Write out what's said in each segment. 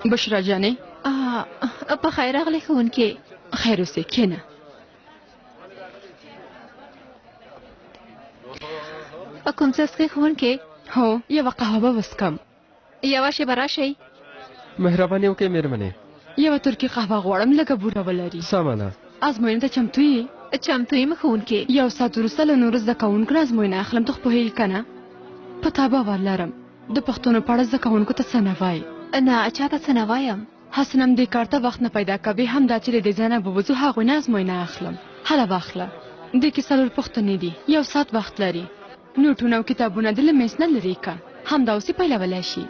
بشرا جانې په خیر راغلی ښوونکې. خیر اوسې کښېنه. کوم څه څښې ښوونکې؟ هو یوه قهوه به وڅښم. یوه شېبه راشئ. مهرباني وکړئ مېرمنې. یوه ترکي قهوه غواړم لږه بوره ولري. سمه ده. ازموینې ته چمتو یې؟ چمتو یم ښوونکې. یو ساعت وروسته له نورو زده کوونکو نه ازموینه اخلم. ته خو پوهېږې که نه په تا باور لرم. د پښتنو په اړه زده کوونکو ته څه نه وایې؟ نه چاته څه نه وایم. حسنم دې کار ته وخت نه پیدا کوي. هم دا چې له دې ځای نه ووځو هغوی نه ازموینه اخلم. هله واخله. دې کې 4 پوښتنې دي. 1 ساعت وخت لري. نوټونه او کتابونه دې له میز نه لرې که. همدا اوس یې پیلولی شي.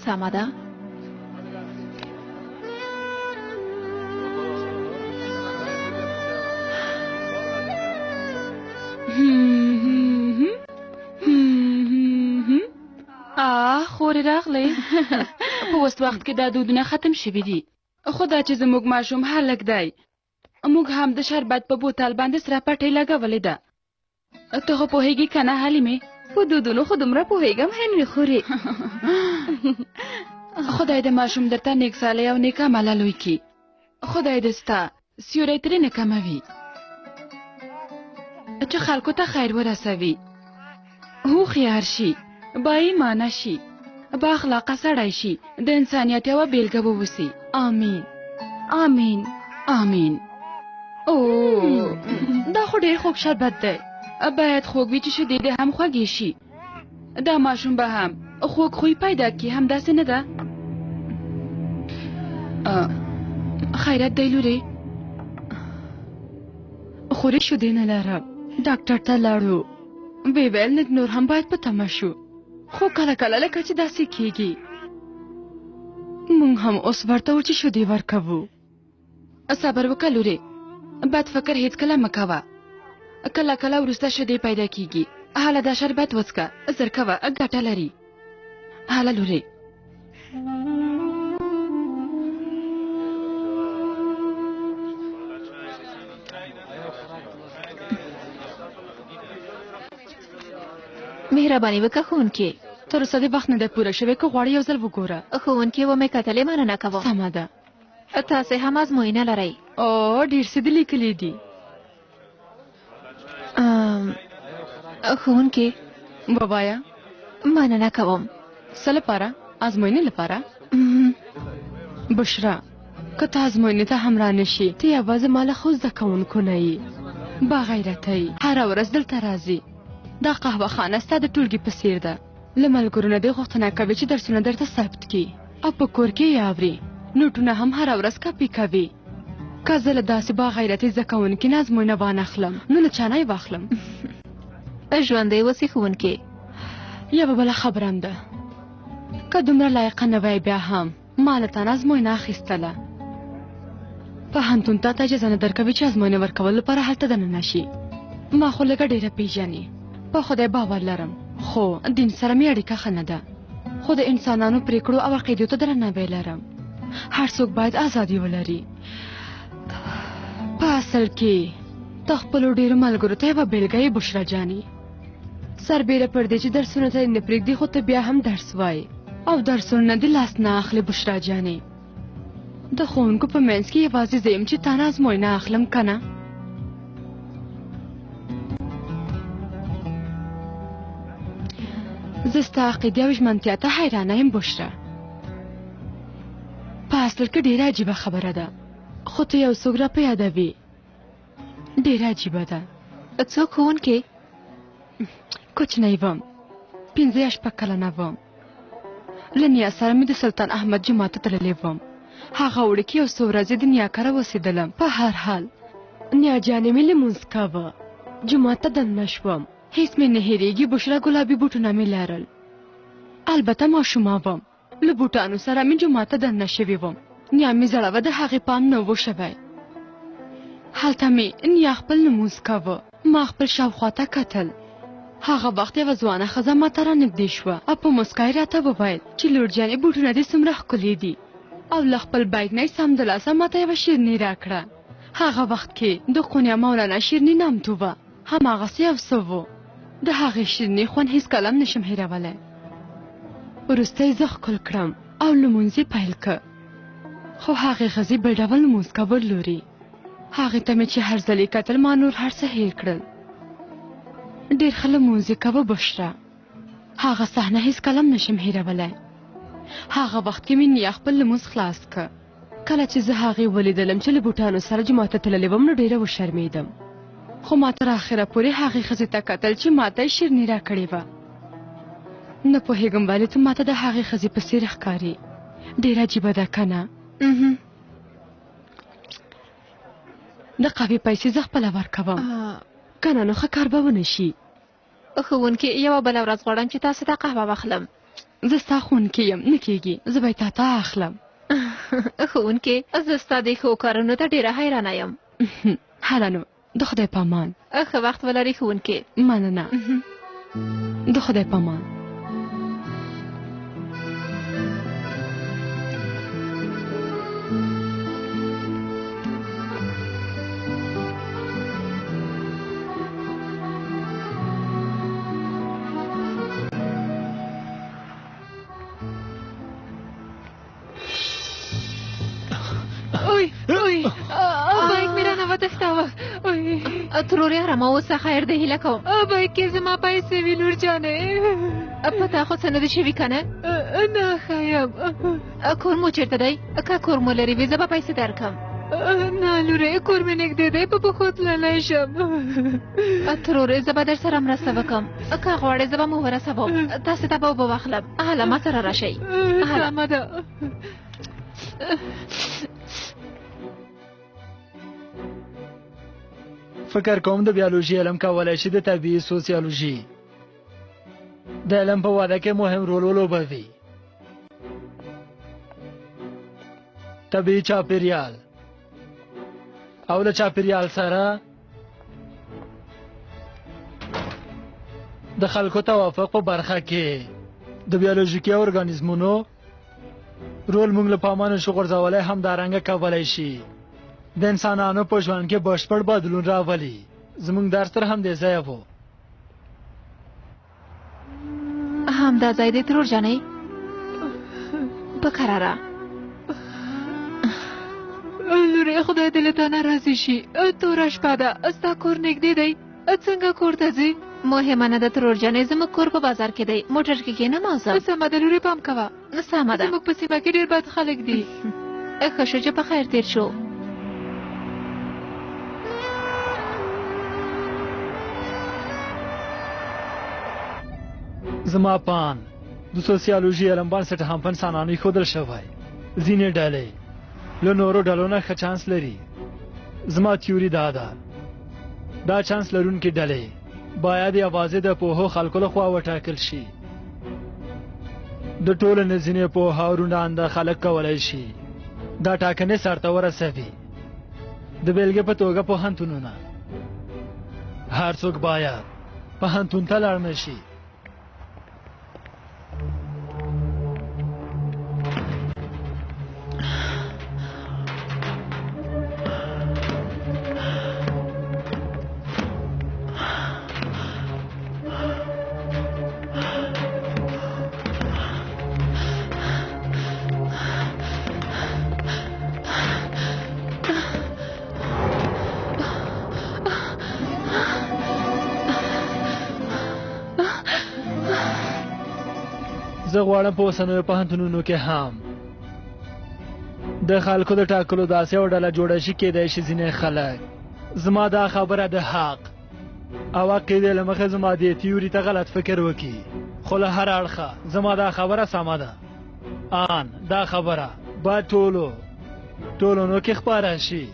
سمه ده. خورې راغلی. په اوس وخت کې دا دودونه ختم شوي دي. خو دا چې زموږ ماشوم هلک دی موږ هم د شربت په بوتل باندې سره پټۍ لګولې ده. ته خو پوهېږي که نه حلیمې؟ په دودونو خو دومره پوهېږم هنري خورې. خدای د ماشوم درته نیک سالی او نیک عمله لوی کړي. خدای دې ستا سیوری ترې نه کموي چې خلکو ته خیر ورسوي. هوښیار شي، باایمانه شي، با اخلاقه سړی شي، د انسانیت یوه بیلګه واوسي. آمین آمین آمین. او دا خو ډېر خوږ شربت دی. باید خوږ وي چې شیدې دې هم خوږې شي. دا ماشوم به هم خوږ خوی پیدا کړي. همداسې نه ده؟ خیرت دی لورې. خورې شیدې نه لرم. ډاکټر ته لاړو. ویې ویل نور هم باید په تمه شو. خو کله کله لکه چې داسې کېږي. مونږ هم اوس ورته و چې شیدې ورکوو. صبر وکړه لورې. بد فکر هیڅکله مه کوه. کله کله وروسته شیدې پیدا کېږي. هله دا شربت وڅښه. زر کوه ګټه لري. هله لورې. مهرباني وکړه ښوونکې. تر اوسه د وخت نه دی پوره شوی. که غواړې یو ځل وګوره. ښوونکې ومې کتلې مننه کوم. سمه ده. تاسې هم ازموینه لرئ؟ او ډېر څه دې لیکلي دي. ښوونکې ووایه. مننه کوم. څه لپاره؟ ازموینې لپاره؟ بشرا که ته ازموینې ته هم رانشي ته یوازې ما له ښو زده کوونکو نه یې. باغیرته یې. هره ورځ دلته راځي. دا قهوه خانه ستا د ټولګي په څیر ده. له ملګرو نه دې غوښتنه کوي چې درسونه درته ثبت کړي او په کور کې یې اوري. نوټونه هم هره ورځ کاپي کوي. که زه له داسې باغیرتي زده کوونکي نه ازموینه وانخلم نو له چا نه یې واخلم. ژوندی اوسې ښوونکې. یوه بله خبره هم ده. که دومره لایقه نه وی بیا هم ما له تا نه ازموینه اخیستله. پوهنتون ته اجازه نه درکوي چې ازموینې ورکولو لپاره هلته دننه شي. ما خو لږه ډېره پیژنې. په خدای باور لرم. خو دین سره مې اړیکه ښه نه ده. خو د انسانانو پریکړو او عقیدو ته درناوی لرم. هر څوک باید ازادي ولري. په اصل کې ته خپلو ډېرو ملګرو ته یوه بېلګه یې بشرا جانې. سربیره پر دې چې درسونه ته نه پرېږدي خو ته بیا هم درس وایې او درسونه نه دې لاس نه اخلې. بشرا جانې د ښوونکو په منځ کې یوازې زه یم چې تا نه ازموینه اخلم که نه؟ زه ستا عقیدې او ژمنتیا ته حیرانه یم بشرا. په اصل کې ډېره عجیبه خبره ده. خو ته یو څوک را په یادوي. ډېره عجیبه ده. څوک ښوونکې؟ کوچنی وم. 15 شپږ کلنه وم. له نیا سره مې د سلطان احمد جومات ته تللی وم. هغه وړکي یو څو ورځې د نیا کره اوسېدلم. په هر حال نیا جانې مې لمونځ کاوه. جومات ته دننه شوم. هیڅ مې نه هېرېږي بشرا ګلابي بوټونه مې لرل. البته ماشومه وم. له بوټانو سره مې جومات ته دننه شوې وم. نیا مې زړه وه د هغې پام نه و شوی. هلته مې نیا خپل لمونځ کاوه. ما خپل شاوخوا ته کتل. هغه وخت یوه ځوانه ښځه ما ته رانږدې شوه او په مسکا یې راته وویل چې لور جانې بوټونه دې څومره ښکلي دي. او له خپل بیک نه یې سمدلاسه ما ته یوه شیرني راکړه. هغه وخت کې د قونیا مولانا شیرني نامتو وه. هماغسې یو څه و. د هغې شیرني خوند هیڅکله هم نشم هېرولی. وروسته یې زه ښکل کړم او لمونځ یې پیل که خو هغې ښځې بل ډول لمونځ کول لوري هغې ته مې چې هر ځل یې کتل ما نور هر څه هېر کړل ډېر ښه لمونځ یې کوه بشره هغه صحنه هېڅکله هم نشم هېرولی هغه وخت کې مې نیا خپل لمونځ خلاص که کله چې زه هغې ولیدلم چې له بوټانو سره جومات ته تللې وم نو ډېره وشرمېدم خو ما تر اخره پورې هغې ښځې ته کتل چې ما ته یې شیرني راکړې وه نه پوهېږم ولې ته ما ته د هغې ښځې په څېر ښکاري ډېر عجیبه ده که نه د قهوې پیسې زه خپله ورکوم که نه نو ښه کار به ونه شي ښوونکې یوه بله ورځ غواړم چې تاسو ته قهوه واخلم زه ستا ښوونکې یم نه کېږي زه به یې تا ته اخلم ښوونکې زه ستا د ښو کارونو ته ډېره حیرانه یم هله نو د خدای په امان ښه وخت ولرې ښوونکې مننه د خدای په امان بایک مې رانه وتښتاوه ترورې ارامه اوسه خیر دی هیله کوم بایک کې زما پیسې وي لور جانې په تا خو څه نه دي شوي که نه نه ښه یم کور مو چېرته دی که کور مو لرې وي زه به پیسې درکړم نه لورې کور مې نږدې دی په پښو تللی شم ترورې زه به در سره مرسته وکړم که غواړې زه به مو ورسوم تاسې ته به اوبه واخلم هله ما سره راشئ سمه ده فکر کوم د بیولوژي علم کولای شي د طبیعي سوسیولوژي د علم په وده کې مهم رول ولوبوي طبیعي چاپیریال او د چاپیریال سره د خلکو توافق په برخه کې د بیولوژیکي ارګانیزمونو رول موږ له پامه نشو غورځولی همدارنګه کولی شي د انسانانو په ژوند کې بشپړ بدلون راولي زموږ درس تر همدې ځایه و همدا ځای دی ترور جانې په کراره لورې خدای دې له تا نه راضي شي توره شپه ده ستا کور نږدې دی څنګه کور ته ځې مهمه نه ده ترور جانې زموږ کور په بازار کې دی موټر کې کښېنم او ځم سمه ده لورې پام کوه سمه ده زموږ په سیمه کې ډېر بد خلک دي ښه شو چې په خیر تېر شو زما پان د سوسیالوژي علم بنسټ هم په انسانانو ایښودل شوی ځینې ډلې له نورو ډلو نه ښه چانس لري زما تیوري دا ده دا چانس لرونکې ډلې باید یوازې د پوهو خلکو لخوا وټاکل شي د ټولنې ځینې پوه او روڼانده خلک کولی شي دا ټاکنې سرته ورسوي د بېلګې په توګه پوهنتونونه هر څوک باید پوهنتون ته لاړ نه شي زه غواړم په اوسنیو پوهنتونونو کې هم د خلکو د ټاکلو داسې یوه ډله جوړه شي کېدای شي ځینې خلک زما دا خبره د حق او عقیدې له مخې زما دې تیوري ته غلط فکر وکړي خو له هر اړخه زما دا خبره سمه ده ان دا خبره باید ټولنو کې خپاره شي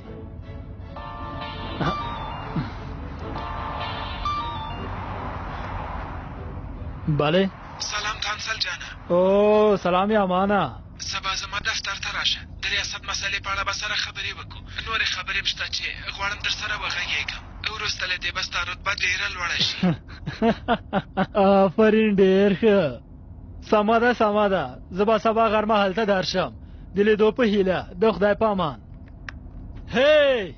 بله سلام کانسل جانا او سلام یا مانا سبا زما دفتر ته راشه د ریاست مسلې په اړه به سره خبرې وکړو نورې خبرې شته چې غواړم در سره وغږېږم وروسته له دې به ستا رتبه ډېره لوړه شي آفرین ډېر ښه سمه ده زه به سبا غرمه هلته درشم د لیدو په هیله د خدای په امان هی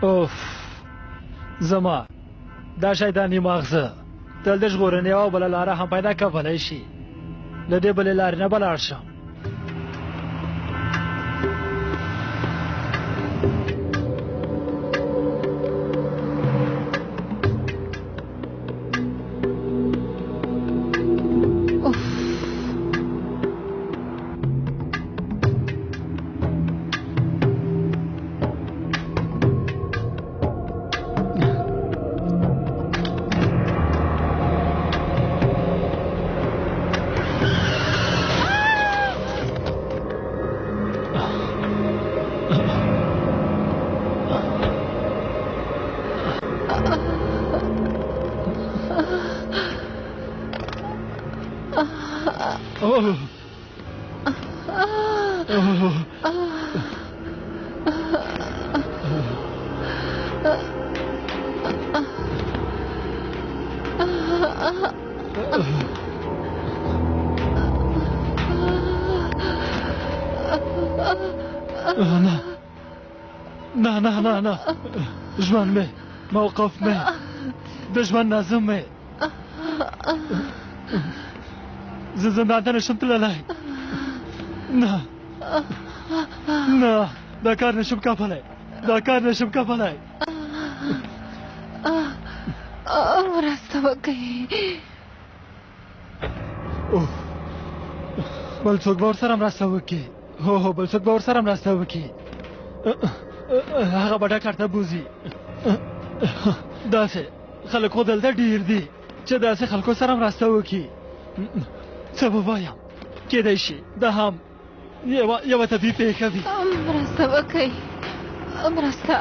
اوف زما دا شیطاني ماغزه تل د ژغورنې یوه بله لاره هم پیدا کولی شي له دې بلې لارې نه به لاړ شم نه ژوند مې موقف مې د ژوند نظم مې زه زندان ته نشم تللی نه دا کار نشم کولی مرسته وکړئ بل څوک به ورسره مرسته وکړي هو بل څوک به ورسره مرسته وکړي هغه به ډاکټر ته بوځي داسې خلک خو دلته ډېر دي چې داسې خلکو سره مرسته وکړي څه به وایم کېدای شي دا هم یوه طبیعي پېښه وي مرسته وکړئ مرسته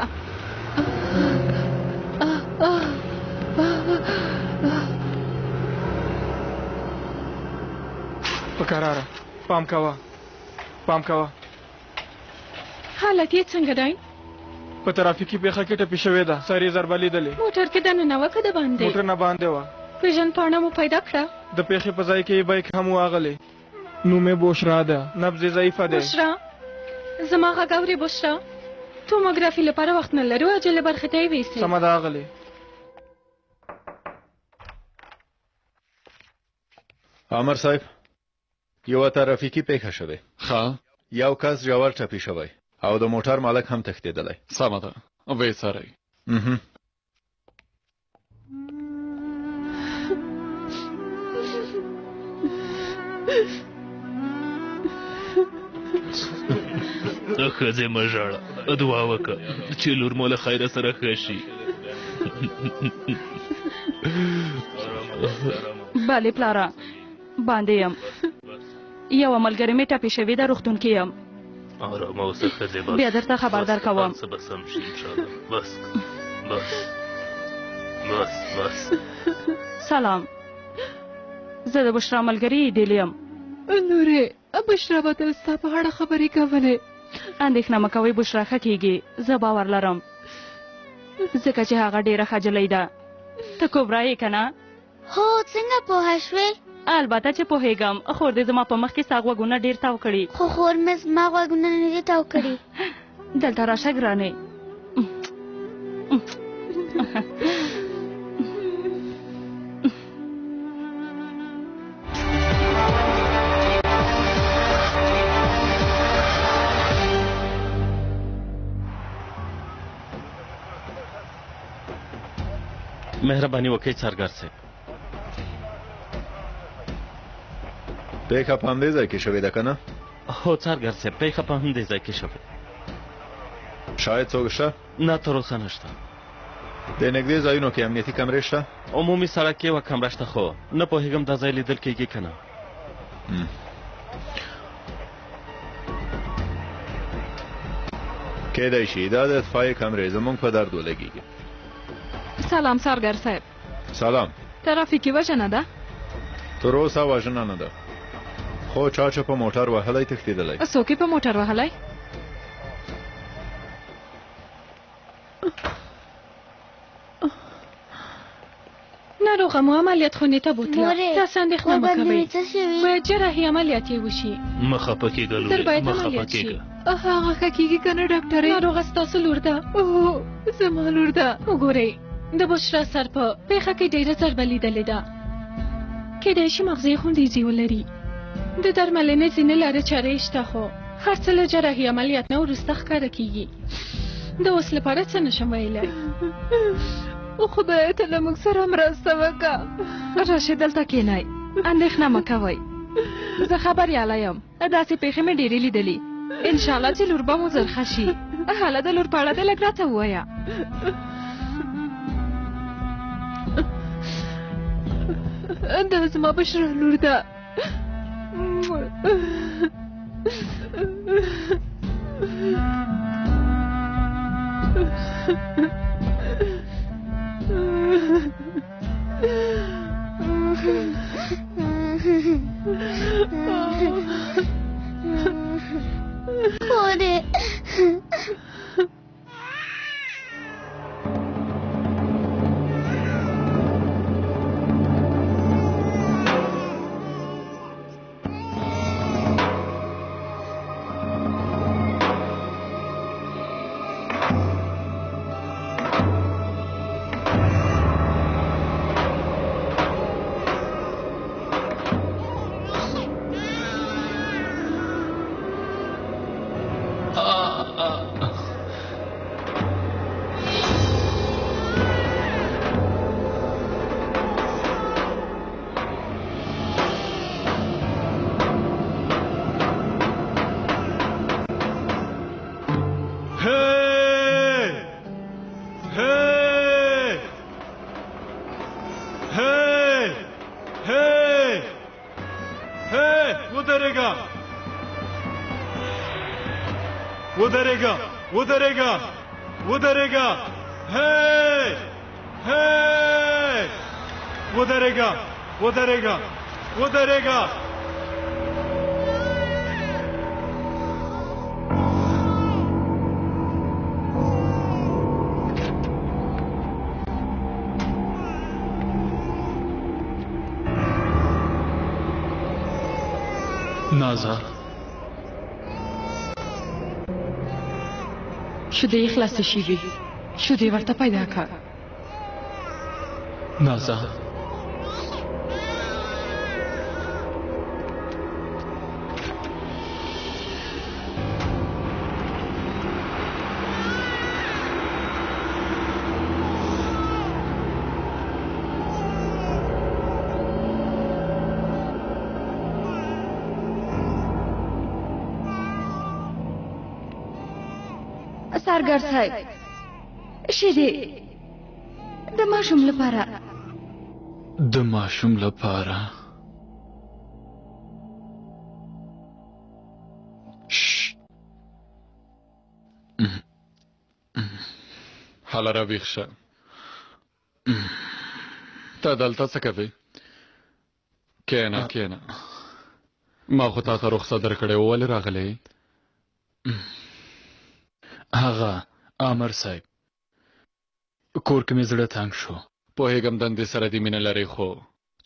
په کراره پام کوه حالت یې څنګه دی په ترافیکي پیښه کې ټپي شوې ده سر یې ضربه لیدلې موټر کې دننه وه که د باندې موټر نه باندې وه پېژندپاڼه مو پیدا کړه د پیښې په ځای کې یې بایک هم واغلی نوم یې بشرا ده نبض یې ضعیفه دی بشرا زما غږ اورې بشرا توموګرافي لپاره وخت نه لرو عجلې برخې ته یې ویسې سمه ده اغلې عامر صاحب یوه ترافیکي پیښه شوې یو کس ژور ټپي شوی او د موټر مالک هم تښتېدلی سمه ده ویې څارئ ښځې مه ژاړه دعا وکړه چې لور مو له خیره سره ښه شي بلې پلاره باندې یم یوه ملګرې مې ټپي شوې ده روغتون کې یم آرامه اوسه ښځې بیا درته خبردار کوم څه به سم شي انشاءالله بس سلام زه د بشرا ملګرې ایډیل یم نورې بشرا به تل ستا په اړه خبرې کولې اندېښنه مه کوئ بشرا ښه کېږي زه باور لرم ځکه چې هغه ډېره ښه جلۍ ده ته کبرا یې که نه هو څنګه پوه شوې البته چې پوهېږم خور دې زما په مخ کې ستا غوږونه ډېر تاو کړي خو خور مې زما غوږونه نه دي تاو کړي دلته راشه ګرانې مهرباني وکړئ څارګر صاحب پیښه په همدې ځای کې شوې ده که نه هو څارګر صاحب پیښه په همدې ځای کې شوې شاید څوک شته نه تر اوسه نشته د نږدې ځایونو کې امنیتي کمرې شته عمومي سړک کې یوه کمره شته خو نه پوهېږم دا ځای لیدل کېږي که نه کېدای شي دا د اطفایې کمرې زموږ په درد ولګېږي سلام سارګر صاحب سلام ترافیکي وژنه ده تر اوسه وژنه نه ده خو چا چې په موټر وهلی تښتېدلی څوک یې په موټر وهلی ناروغه مو عملیات خونې ته بوتله تاسو اندېښنه مه کوئ باید جراحي عملیات یې وشي مه خفه کېږه لورې مه خفه کېږه هغه ښه کېږي که نه ډاکټرې ناروغه ستاسو لور ده زما لور ده وګورئ د بشرا سر په پیښه کې ډیره ضربه لیدلې ده. کېدای شي مغزي خونریزي ولري. د درملنې ځینې لارې چارې شته خو هر څه له جراحي عملیات نه وروسته ښکاره کېږي. د اوس لپاره څه نشم ویلی. خدای ته له موږ سره مرسته وکړه. راشئ دلته کښېنئ، اندېښنه مه کوئ. زه خبریاله یم، داسې پیښې مې ډېرې لیدلي. انشاءالله چې لور به مو زر ښه شي. هله د لور په اړه دې لږ راته ووایه. دا زما بشرا لور ده. خوده वो डरेगा। नाजा شودې خلاصې شوې، شودې ورته پیدا کړه. नाजा سارګر صاحب، شیدې د ماشوم لپاره. د ماشوم لپاره حالا را ویښ شه. ته دلته څه کوې؟ کښېنه کښېنه. ما خو تا ته رخصت درکړی و، ولې راغلی؟ هغه امر صاحب، کور کې مې زړه تنګ شو. پوهېږم دندې سره دې مینه لرې، خو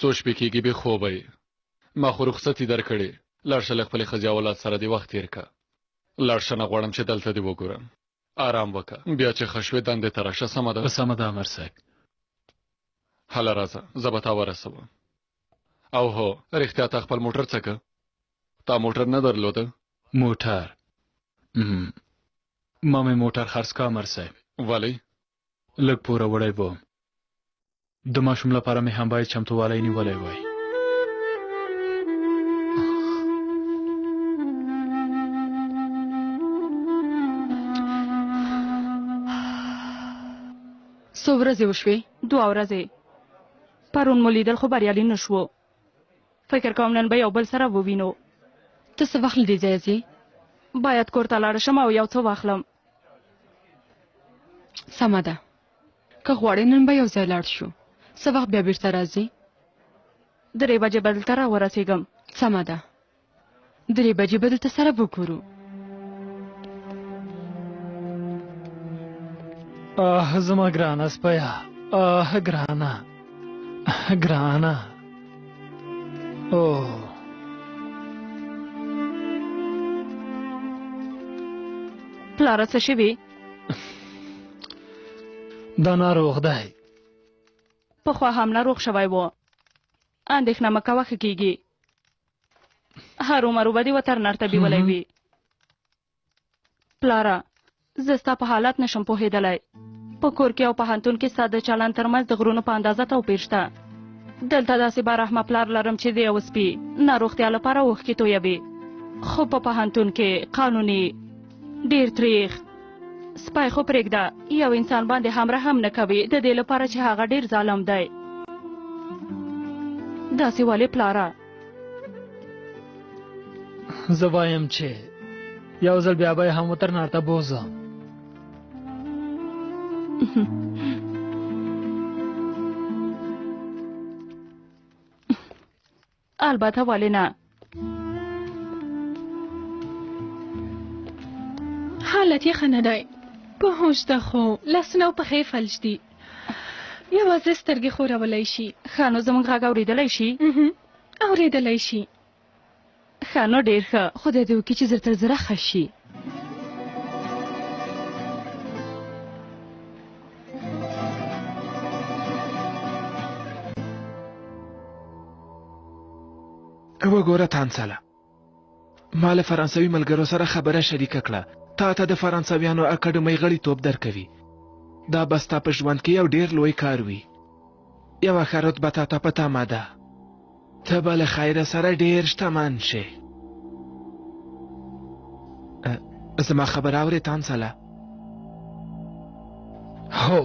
څو شپې کېږي بې خوبه یې. ما خو رخصت یې درکړې. لاړ شه له خپلې ښځې اولاد سره دې وخت تېر کړه. لاړ شه، نه غواړم چې دلته دې وګورم. آرام وکړه، بیا چې ښه شوې دندې ته راشه. سمه ده؟ سمه ده امر صاحب. هله راځه، زه به تا ورسوم. او هو، رښتیا تا خپل موټر څه که؟ تا موټر نه درلوده؟ موټر ما مې موټر خرڅ کا امر صاحب. ولې؟ لږ پوره وړی وم. د ماشوم لپاره مې هم باید چمتووالی نیولی وای. څو ورځې وشوې؟ 2 ورځې. پرون مو لیدل خو بریالي نه شوو. فکر کوم نن به یو بل سره ووینو. ته څه وخت له دې ځایه ځې؟ باید کور ته لاړ شم او یو څه واخلم. سمه ده، که غواړې نن به یو ځای لاړ شو. څه وخت بیا بیرته راځې؟ 3 بجې به دلته راورسېږم. سمه ده، 3 بجې به دلته سره وګورو. زما ګرانه سپیه، ګرانه ګرانه. اوه پلاره څه شوي؟ دا ناروغ دی، پخوا حمله روغ شوی و اندېښنه مه کوه ښه کېږي هرومرو به دې وترنر ته بیولی وي پلاره زه ستا په حالت نشم پوهېدلی په کور کې او پوهنتون کې ستا د چلند ترمنځ د غرونو په اندازه توپیر شته دلته داسې بارحمه پلار لرم چې د یو سپي ناروغتیا لپاره اوښکې تویوي خو په پوهنتون کې قانوني ډېر تریخ سپی خو پرېږده یو انسان باندې حمله هم نه کوي د دې لپاره چې هغه ډېر ظالم دی داسې ولې پلاره زه وایم چې یو ځل بیا به یې هم وترنر ته بوځم البته ولې نه حالت یې ښه نه دی په هوش ده خو لاسونه او پښې فلج دي یوازې سترګې ښورولی شي ښه نو زموږ غږ اورېدلی شي اورېدلی شي ښه نو ډېر ښه خدای دې وکړي چې زر تر زره ښه شي وګوره تانسله ما له فرانسوي ملګرو سره خبره شریکه کړه تا ته د فرانسویانو اکاډمۍ غړیتوب درکوي دا به ستا په ژوند کې یو ډېر لوی کار وي یوه ښه رتبه تا ته په تمه ده ته به له خیره سره ډېر شتمن شې زما خبره اورې تانسله هو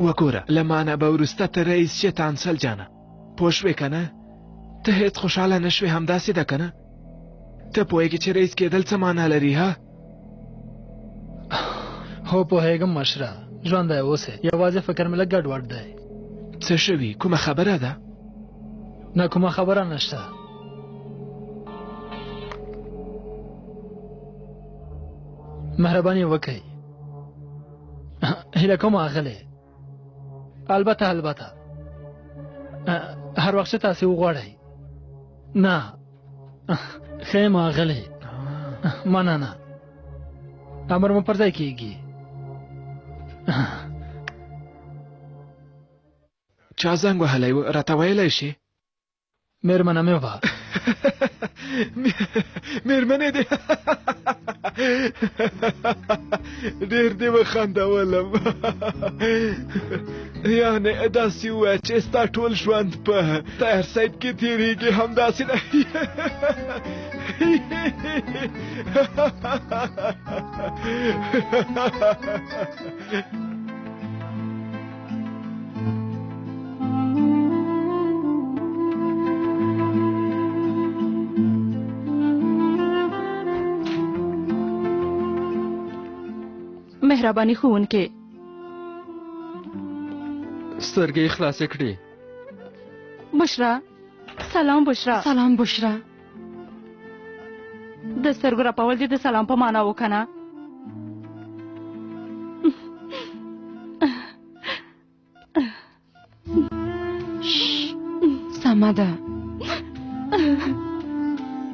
وګوره له ما نه به وروسته ته رئیس شې تانسل جانه پوه شوې که نه ته هیڅ خوشحاله نه شوې همداسې ده که نه ته پوهېږې چې رئیس کېدل څه معنا لري ها هو پوهېږم مشره ژوندی اوسې یوازې فکر مې لږ ګډوډ دی څه شوي کومه خبره ده نه کومه خبره نشته مهرباني وکړئ هیله کوم اغلې البته هر وخت تاسې وغواړئ نه ښه یم اغلې مننه امر مو پر ځای کېږي چا زنګ وهلی و راته ویلی شي مېرمنه مې وه مېرمنې دې ډېر دې وخندولم یعنې داسې ووایه چې ستا ټول ژوند په طاهر صاحب کې تېرېږي همداسې نه مهرباني ښوونکې سترګې یې خلاصې کړې بشرا سلام بشرا سلام بشرا د سترګو رپول دې د سلام په معنا وکنه سمه ده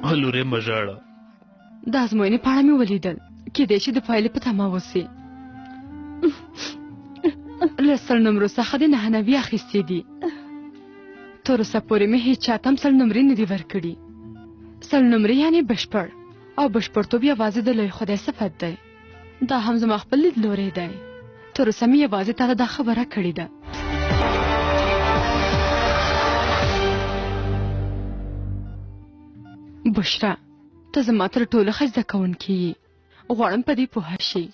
هلورې مه ژاړه د ازموینې په اړه مې ولیدل کېدای شي د پایلې په تمه اوسې له 100 نمرو څخه د 99 اخیستې دي تر اوسه پورې مې هېچا ته هم 100 نمرې نه دي ورکړي 100 نمرې یعنې بشپړ او بشپړتوب یوازې د لوی خدای صفت دی دا هم زما خپل لیدلوری دی تر اوسه مې یوازې تا ته دا خبره کړې ده بشرا ته زما تر ټولو ښه زده کوونکې یې غواړم په دې پوه شي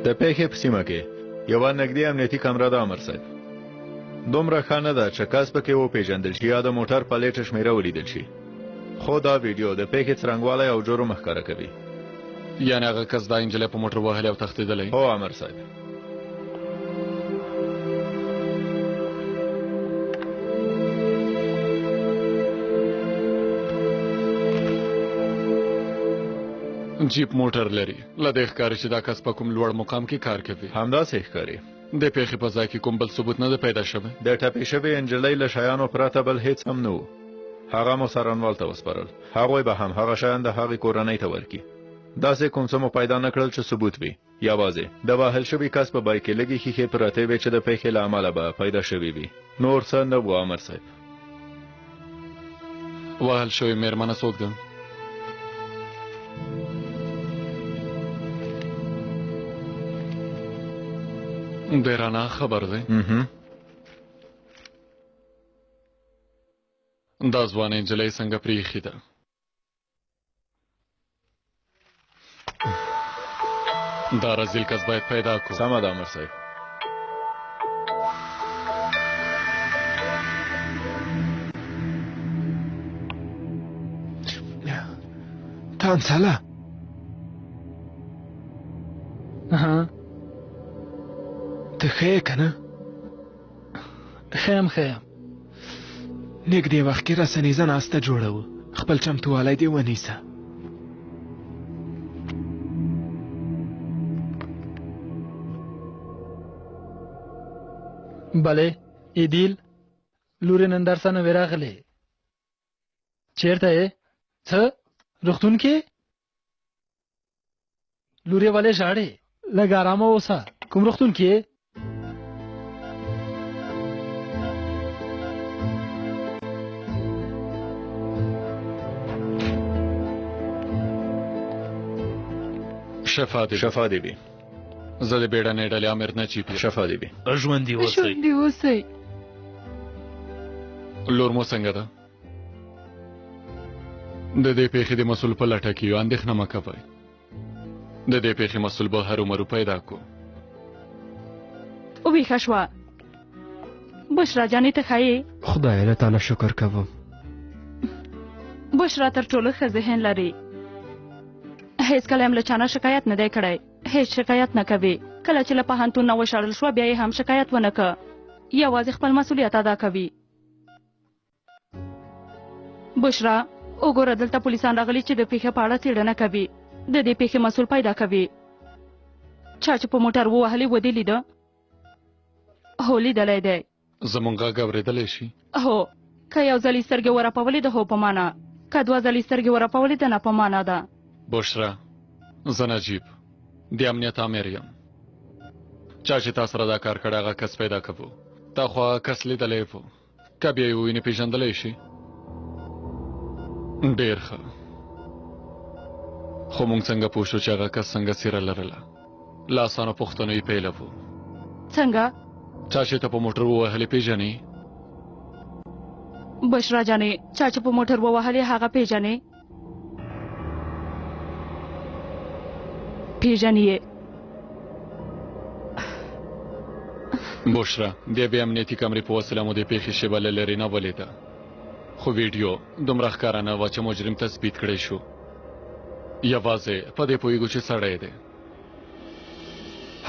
د پیښې په سیمه کې یوه نږدې امنیتي کمره ده امر صاحب دومره ښه نه ده چې کس پکې وپېژندل شي یا د موټر پلیټ شمیره ولیدل شي خو دا ویډیو د پیښې څرنګوالی او جرم ښکاره کوي یعنې هغه کس دا نجلۍ په موټر وهلی او تښتېدلی هو امر صاحب جیپ موټر لري له دې ښکاري چې دا کس په کوم لوړ مقام کې کار کوي همداسې ښکاري د پیښې په ځای کې کوم بل ثبوت نه ده پیدا شوی د ټپې شوې نجلۍ له شیانو پرته بل هیڅ هم نه و هغه مو څارنوال ته وسپارل هغوی به هم هغه شیان د هغې کورنۍ ته ورکړي داسې کوم څه مو پیدا نه کړل چې ثبوت وي یوازې د وهل شوي کس په بایک کې لږې ښیښې پرتې وې چې د پیښې له امله به پیدا شوي وي نور څه نه و امر صاحب وهل شوې مېرمنه څوک ده د رڼا خبر دی دا ځوانه نجلۍ څنګه پریښې ده دا رزیل کس باید پیدا کړو سمه ده امر صاحب تانساله ته ښه یې که نه ښه یم نږدې وخت کې رسنیزه ناسته جوړوو خپل چمتووالی دې ونیسه بله ایدیل لورې نن درسه نوې راغلې چیرته یې څه روغتون کې لورې ولې ژاړې لږ ارامه اوسه کوم روغتون کې یې شفا دی وي زه د بیړنۍ ډلې امر نجیب یم شفا دی وي ژوندي اوسئ لور مو څنګه ده د دې پیښې د مسؤل په لټه کې یو اندېښنه مه کوئ د دې پیښې مسؤل به هرومرو پیدا کو ویښه شوه بشرا جانې ته ښایې خدای له تعالی شکر کوم بشرا تر ټولو ښه ذهن لري هیڅ کله هم له چا نه شکایت نه دی کړی هیڅ شکایت نه کوي کله چې له پوهنتون نه وشړل شوه بیا یې هم شکایت ونه که یوازې خپل مسؤلیت ادا کوي بشرا وګوره دلته پولیسان راغلي چې د پیښې په اړه څېړنه کوي د دې پیښې مسؤل پیدا کوي چا چې په موټر ووهلې ودې لیده هو لیدلی دی زمونږ غږ اورېدلی شي هو که یو ځلې سترګې ورپولې د هو په معنا که دوه ځلې سترګې ورپولې د نه په معنا ده بشرا زه نجیب د امنیت امر یم چا چې تا سره دا کار کړی هغه کس پیدا کوو تا خو هغه کس لیدلی و که بیا یې ووینې پېژندلی شي ډېر ښه خو موږ څنګه پوه شو چې هغه کس څنګه څېره لرله له اسانو پوښتنو یې پیلوو څنګه چا چې ته په موټر ووهلې پېژنې بشرا جانې چا چې په موټر ووهلې هغه پېژنې پیژنې بشرا بیا بیا امنیتي کمرې په وسیله مو د پیښې شیبه له لرې نه ولیده خو ویډیو دومره ښکاره نه وه چې مجرم تثبیت کړی شو یوازې په دې پوهېږو چې سړی دی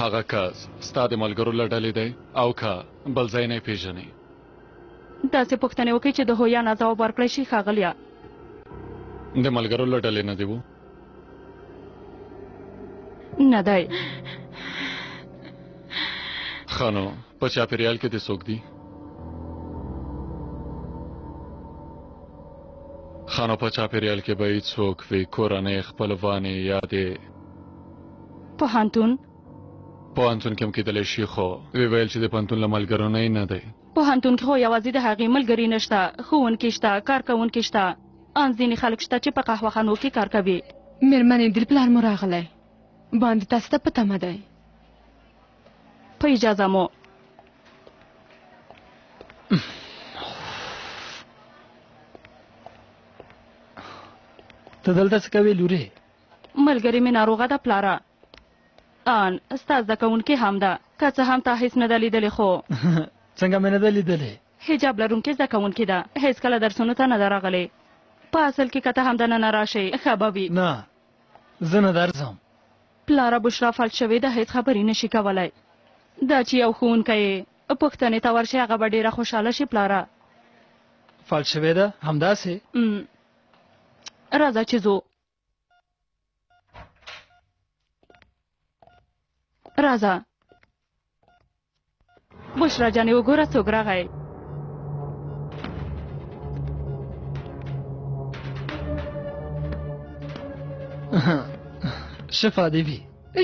هغه کس ستا د ملګرو له ډلې دی او که بل ځای نه یې پېژنې داسې پوښتنې وکړئ چې د هو یا نه ځواب ورکړی شي ښاغلیه د ملګرو له ډلې نه دی و نه دی ښه نو په چاپېریال کې دې څوک دي ښه نو په چاپېریال کې به یې څوک وي کورنۍ خپلوانې یا د پوهنتون پوهنتون کې هم کېدلی شي خو وی ویل چې د پوهنتون له ملګرو نه یې نه دی پوهنتون کې خو یوازې د هغې ملګري نشته ښوونکي شته کارکوونکي شته ان ځینې خلک شته چې په قهوهخانو کې کار کوي مېرمنې دل پلار مو راغلی باندې تاسو ته په تمه دی په اجازه مو ته دلته څه کوې لورې ملګري مې ناروغه ده پلاره ان ستا زده کوونکې هم ده که څه هم تا هېڅ نه ده لیدلې خو څنګه مې نه ده لیدلې حجاب لرونکې زده کوونکې ده هېڅکله درسونو ته نه ده راغلې په اصل کې که ته هم دننه راشې ښه به وي نه زه نه درځم پلاره بشرا فلج شوې ده هېڅ خبرې نشي کولی دا چې یو ښوونکی یې پوښتنې ته ورشي هغه به ډېره خوشحاله شي پلاره فلج شوې ده همداسې راځه چې ځو راځه بشرا جانې وګوره څوک راغی شفا دې وي.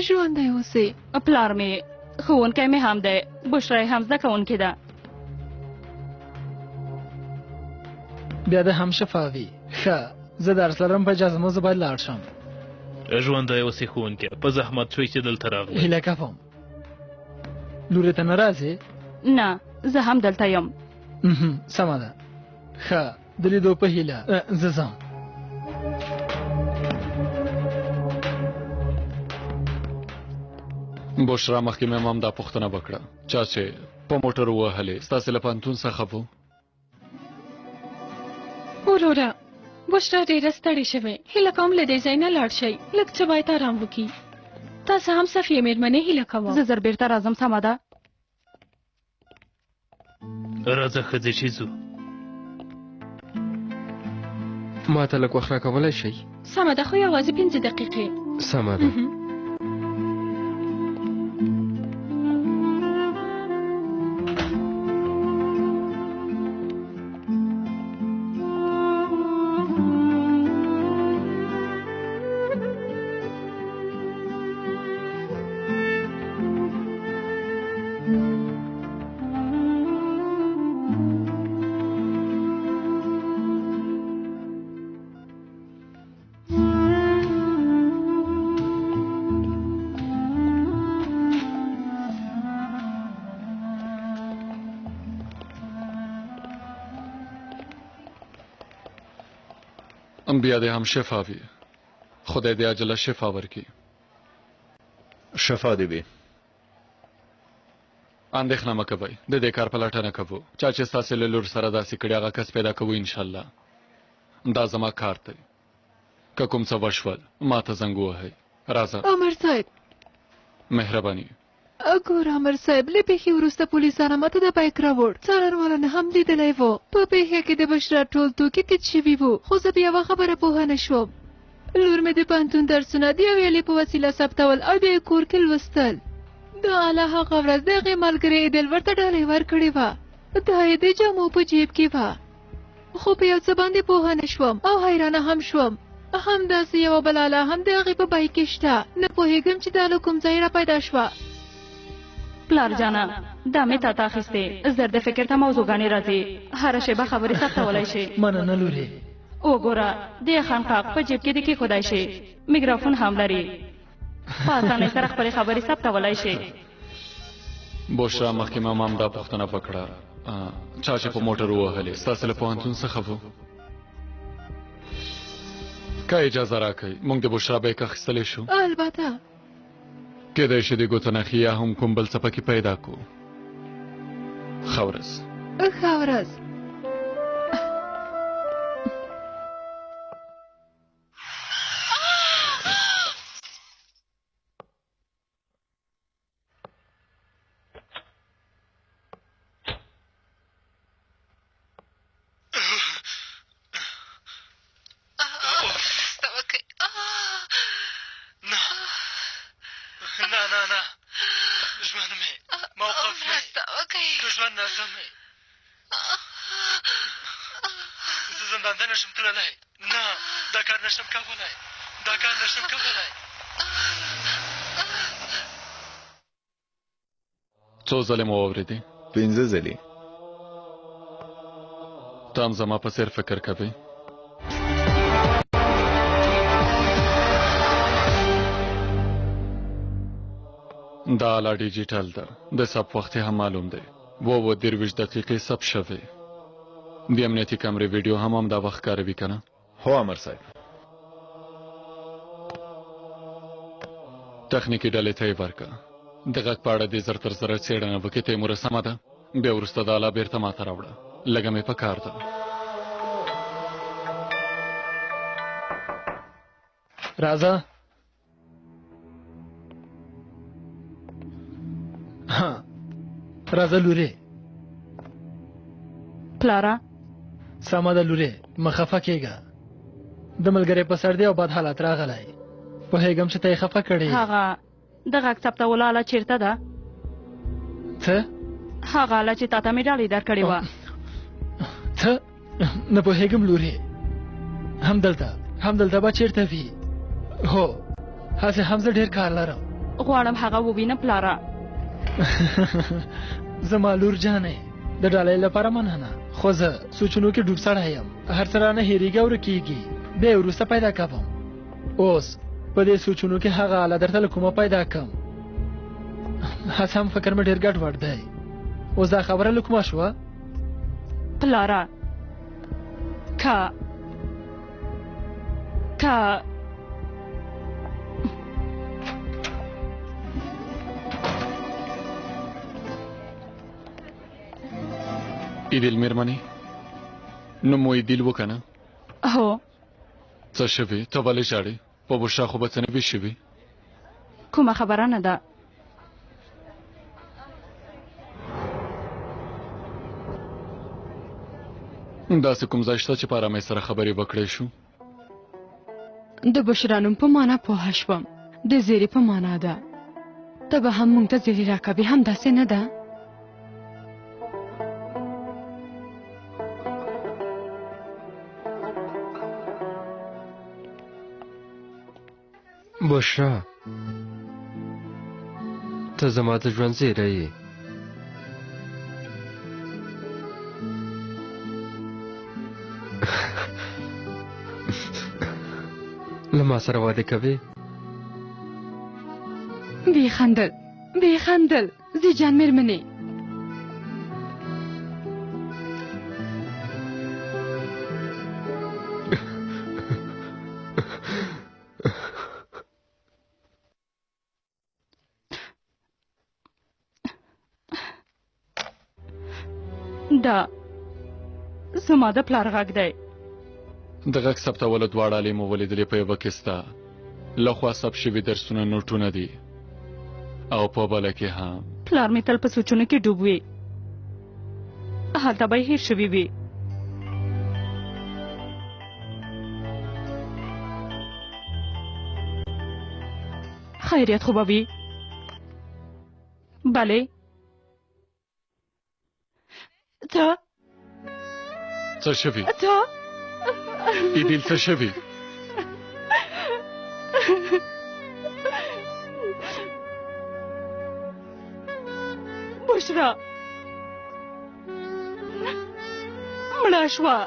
ژوندی اوسې. پلار مې ښوونکی مې هم دی، بشرا یې هم زده کوونکې ده. بیا د هم شفا وي. ښه زه درس لرم، په اجازه مو زه باید لاړ شم. ژوندی اوسې ښوونکی، په زحمت شوی چې دلته راغلی. هیله کوم لورې ته نه راځې؟ نه زه هم دلته یم. سمه ده. ښه د لیدو په هیله زه ځم. بشرا مخکې مې هم دا پوښتنه وکړه چا چې په موټر ووهلې ستاسې له پوهنتون څخه و؟ وروره بشرا ډېره ستړې شوې، هیله کوم له دې ځای نه لاړ شئ، لږ څه باید آرام وکړي. تاسو هم صفیه مېرمنې هیله کوم. زه زر بیرته راځم. سمه ده. راځه ښځې چې ځو. ما ته لږ وخت راکولی شئ؟ سمه ده، خو یوازې 5 دقیقې. سمه ده. بیا دې هم شفا وي. خدای دې عاجله شفا ورکړي. شفا دې وي. اندېښنه مه کوئ، د دې کار پلټنه کوو. چا چې ستاسې له لور سره داسې کړي هغه کس پیدا کوو انشاءالله. دا زما کار دی. که کوم څه وشول ما ته زنګ ووهئ. راځه. عمر صاحب مهرباني. ګور عمر صاحب، له پیښې وروسته پولیسانو ماته د بایک راوړ. څارنوالانو هم لیدلی و. په پیښه کې د بشرا ټول توکي قید شوي وو، خو زه په یوه خبره پوهه نه شوم. لور مې د پوهنتون درسونه د یوې آلې په وسیله ثبتول او بیا یې کور کې لوستل. د آله هغه ورځ د هغې ملګرې ایدل ورته ډالۍ ورکړې وه. دا یې د جامو په جیب کې وه، خو په یو څه باندې پوهه نه شوم او حیرانه هم شوم. همداسې یوه بله آله هم د هغې په بایک کې شته. نه پوهېږم چې دا له کوم ځای را پیدا شوه. پلار جانا دا مې تا ته اخیستې، زر د فکر ته موضوعګانې راځي، هره شیبه خبرې ثبتولی شي. مننه لورې. وګوره د خانقاق په جیب کې د کېښودی شي، میکروفون هم لري، په اسانۍ سره خپلې خبرې ثبتولی شي. بشرا مخکې مې هم دا پوښتنه وکړه چا چې په موټر ووهلې ستاسې له پوهنتون څخه و؟ که اجازه راکئ موږ د بشرا بیک اخیستلی شو؟ البته. کېدای شي د ګوتنخي یا هم کوم بل څه پکې پیدا کو. ښه ورځ. ښه ورځ. څو ځلې مو واورېدې؟ 15 ځلې. ته هم زما په څېر فکر کوې؟ دا آله ډیجیټل ده، د ثبت وخت هم معلوم دی. 23 دقیقې ثبت شوی. د امنیتي کمرې ویډیو هم دا وخت کاروي که نه؟ هو امر صاحب. تخنیکي ډلې ته یې ورکړه. د غږ په اړه دې زر تر زره څېړنه وکړي. تیموره سمه ده؟ بیا وروسته د آله بېرته ماته راوړه، لږه مې په کار ده. راځه. راځه لورې. پلاره سمه ده لورې، مه خفه کېږه. د ملګرې په سر دی او بد حالت راغلی. پوهېږم چې ته یې خفه کړې. هغه د غږ ثبتولو آله چېرته ده؟ څه؟ هغه آله چې تا ته مې ډالۍ درکړې وه. څه؟ نه پوهېږم لورې. همدلته به چېرته وي. هو هسې هم زه ډېر کار لرم. غواړم هغه ووینم پلاره. زما لور جانې د ډالۍ لپاره مننه، خو زه سوچونو کې ډوب سړی یم. هر څه رانه هېرېږي او ورکېږي، بیا یې وروسته پیدا کوم. اوس په دې سوچونو کې هغه آله درته له کومه پیدا کړم. هسې هم فکر مې ډېر ګډوډ دی. اوس دا خبره له کومه شوه؟ پلاره که ایدل میرمنې، نو مو ایدل وکنه؟ هو. څه شوي؟ ته ولې ژاړې؟ په بشرا خو به څه نه وي شوي؟ کومه خبره نه ده. داسې کوم ځای شته چې په ارامۍ سره خبرې وکړی شو؟ د بشرا نوم په معنا پوه شوم، د زیري په معنا ده. ته به هم موږ ته زیري راکوي، هم داسې نه ده؟ بشرا، ته زما د ژوند زیری یې. له ما سره واده کوې؟ وی خندل زیجان میرمنې. دا زما د پلار غږ دی. د غږ ثبتولو دواړه آلې مو ولیدلې په یوه کې ستا له خوا ثبت شوي درسونه نوټونه دي او په بله کې هم. پلار مې تل په سوچونو کې ډوب وي، هلته به یې هېر شوي وي. خیریت خو به وي؟ بله. ته څه شوي؟ ته ایدل څه شوي؟ بشرا مړه شوه.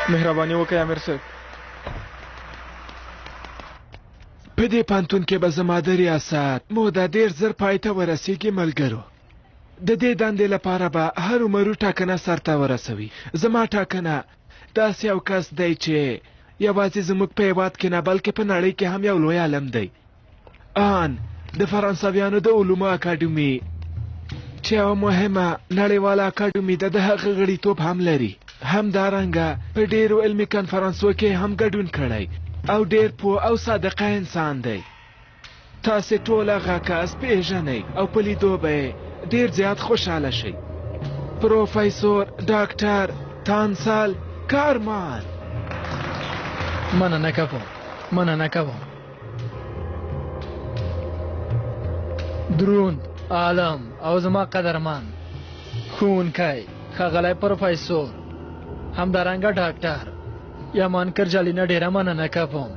مهرباني وکړئ امیر صاحب. په دې پانتون کې به زما د ریاست موده ډېر زر پای ته ورسیږي ملګرو. د دې دندې لپاره به هرومرو ټاکنه سرته ورسوي. زما ټاکنه داسې یو کس دی چې یوازې زموږ په هېواد کې نه بلکې په نړۍ کې هم یو لوی عالم دی. آن د فرانسویانو د علومو اکاډمي چې یوه مهمه نړیواله اکاډمي ده، د هغه غړیتوب هم لري. همدارنګه په ډېرو علمي کنفرانسو کې هم ګډون کړی او ډېر پوه او صادقه انسان دی. تاسې ټول هغه کس پېژنئ او په لیدو به یې ډېر زیات خوشحاله شئ. پروفیسور ډاکټر تانسال کارمان. مننه کوم. دروند عالم او زما قدرمن ښوونکی ښاغلی پروفیسور همدارنګه ډاکټر یمان کرجالي نه ډېره مننه کوم.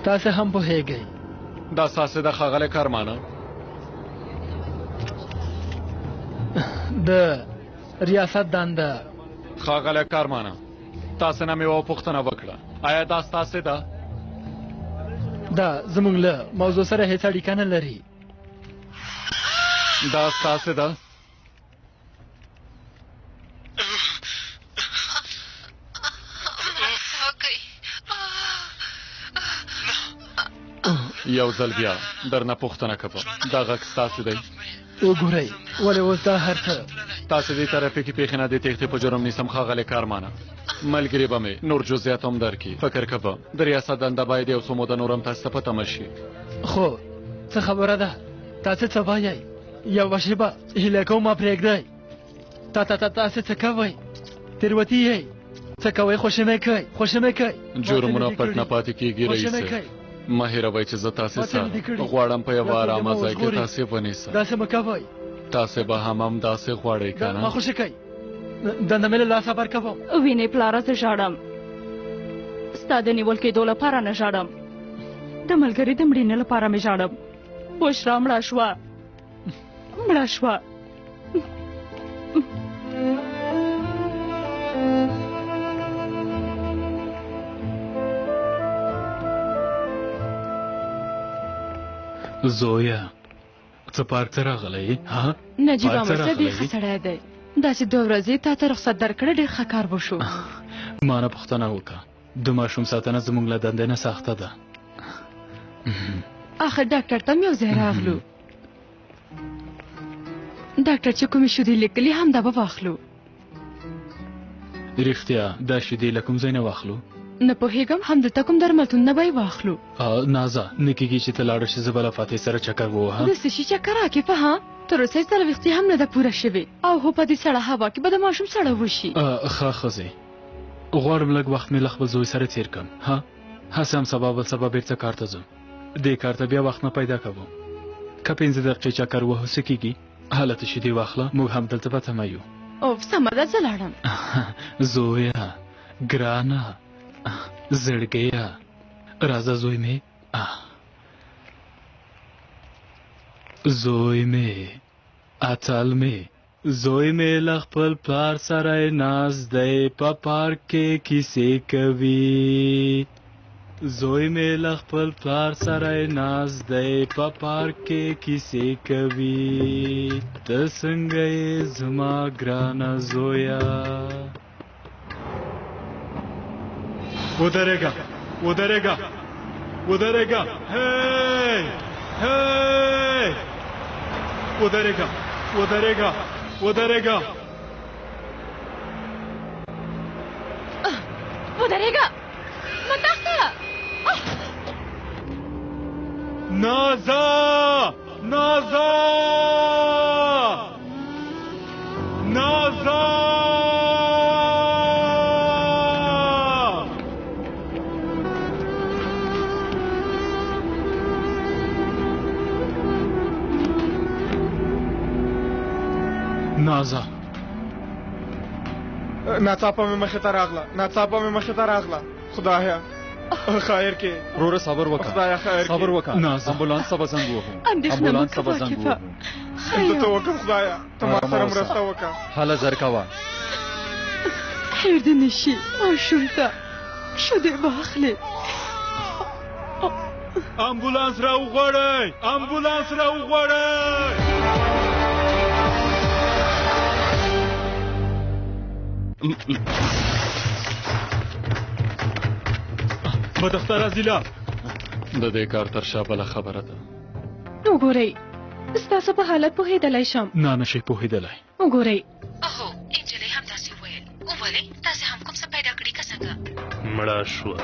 تاسې هم پوهیږئ دا ستاسې د ښاغلی کارمانه د ریاست دنده. ښاغلی کارمانه، تاسې نه مې یوه پوښتنه وکړه، آیا دا ستاسې ده؟ دا زموږ له موضوع سره هیڅ اړیکه نه لري. دا ستاسې ده؟ یو ځل بیا درنه پوښتنه کوم دا غږ ستاسو دی؟ وګورئ ولې اوس دا هر څه تاسو دې طرفې کې پیښې نه د تېښتې په جرم نیسم ښاغلی کارمانه ملګري به مې نور جزئیات هم درکړي فکر کوم د ریاست دنده باید یو څو موده نور هم تاسو ته په تمه شي خو څه خبره ده تاسو څه وایئ یوه شېبه هیله کوم ما پرېږدئ تاسو څه کوئ تېروتي یئ څه کوئ خوشمې کوئ جرمونه پټ نه پاتې کېږي رئیس مه هېروئ چې زه تاسې سره غواړم په یوه ارامه ځای کې تاسې ونیسم داسې مه کوئ تاسې به هم داسې غواړئ که نه ما خوشې کوئ دنده مې له لاسه ورکوم وینې پلاره زه ژاړم ستا د نیول کېدو لپاره نه ژاړم د ملګري د مړینې لپاره مې ژاړم بشرا مړه شوه زویا څه پارک ته راغلی ها نجیب احمدزی ډېر ښه سړی دی داسې 2 ورځې تا ته رخصت درکړه ډېر ښه کار وشو ما نه پوښتنه وکړه د ماشوم ساتنه زموږ له دندې نه سخته ده آخر ډاکټر ته هم یو ځای راغلو ډاکټر چې کومې شیدې لیکلي همدا به واخلو رښتیا دا شیدې له کوم ځای نه واخلو نه پوهېږم همدلته کوم درملتون نه به یې واخلو نازه نه کېږي چې ته لاړه شې زه به له فاتح سره چکر ووهم د څه شي چکر عاقفه ها تر اوسه یې 40 ویښتې هم نه ده پوره شوې او هو په دې سړه هوا کې به د ماشوم سړه وشي ښه ښځې غواړم لږ وخت مې له خپل زوی سره تېر کړم ها هسې هم سبا بل سبا بېرته کار ته ځم دې کار ته بیا وخت نه پیدا کوم که 15 دقیقې چکر وهو څه کېږي هلته شیدې واخله موږ هم دلته به تمه یو اوف سمه ده زه لاړم زویه ګرانه زړګیه راځه زوی مې زوی مې اتل مې زوی مې له خپل پلار سره ناز دی په پارک کې کیسې کوي زوی مې له خپل پلار سره ناز دی په پارک کې کیسې کوي ته څنګه یې زما ګرانه زویه ودرېږه هی ودرېږه متخته نازا نازه ناڅاپه مې مخې ته راغله خدایا خیر کې وروره صبر وکړه خدایا خیر کې صبر وکړه امبولانس ته به زنګ ووهو دته وکړم خدایا ته ما سره مرسته وکړه هله زر کوه خیر دې نشي ماشوم ته شیدې واخلې امبولانس راوغواړئ بدخته رازیلا د دې کار تر شا بله خبره ده وګورئ ستاسو په حالت پوهېدلی شم نه نشئ پوهېدلی وګورئ اوهو انجلۍ هم داسې وویل ولې تاسې هم کوم څه پیدا کړي که څنګه مړه شوه